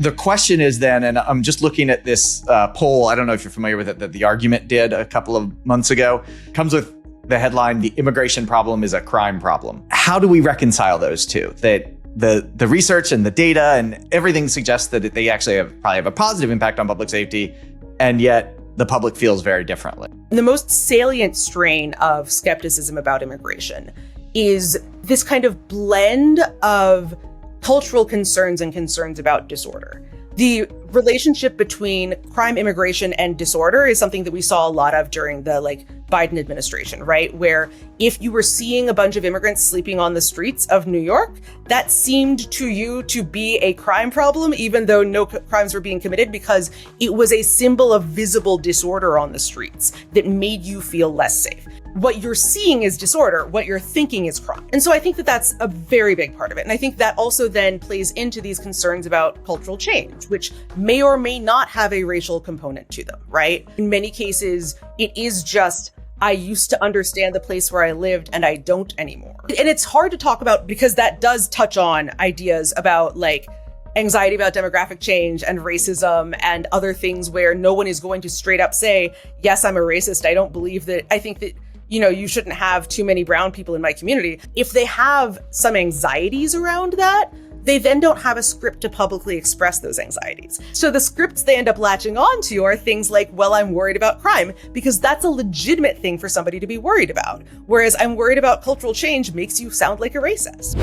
The question is then, and I'm just looking at this poll, I don't know if you're familiar with it, that The Argument did a couple of months ago, comes with the headline, "The immigration problem is a crime problem." How do we reconcile those two? That the research and the data and everything suggests that they actually probably have a positive impact on public safety, and yet the public feels very differently. The most salient strain of skepticism about immigration is this kind of blend of cultural concerns and concerns about disorder. The relationship between crime, immigration, and disorder is something that we saw a lot of during the Biden administration, right? Where if you were seeing a bunch of immigrants sleeping on the streets of New York, that seemed to you to be a crime problem, even though no crimes were being committed, because it was a symbol of visible disorder on the streets that made you feel less safe. What you're seeing is disorder. What you're thinking is crime. And so I think that that's a very big part of it. And I think that also then plays into these concerns about cultural change, which may or may not have a racial component to them, right? In many cases, it is just, I used to understand the place where I lived and I don't anymore. And it's hard to talk about because that does touch on ideas about anxiety about demographic change and racism and other things where no one is going to straight up say, yes, I'm a racist. I don't believe that. I think that you shouldn't have too many brown people in my community. If they have some anxieties around that, they then don't have a script to publicly express those anxieties. So the scripts they end up latching onto are things like, well, I'm worried about crime, because that's a legitimate thing for somebody to be worried about. Whereas I'm worried about cultural change makes you sound like a racist.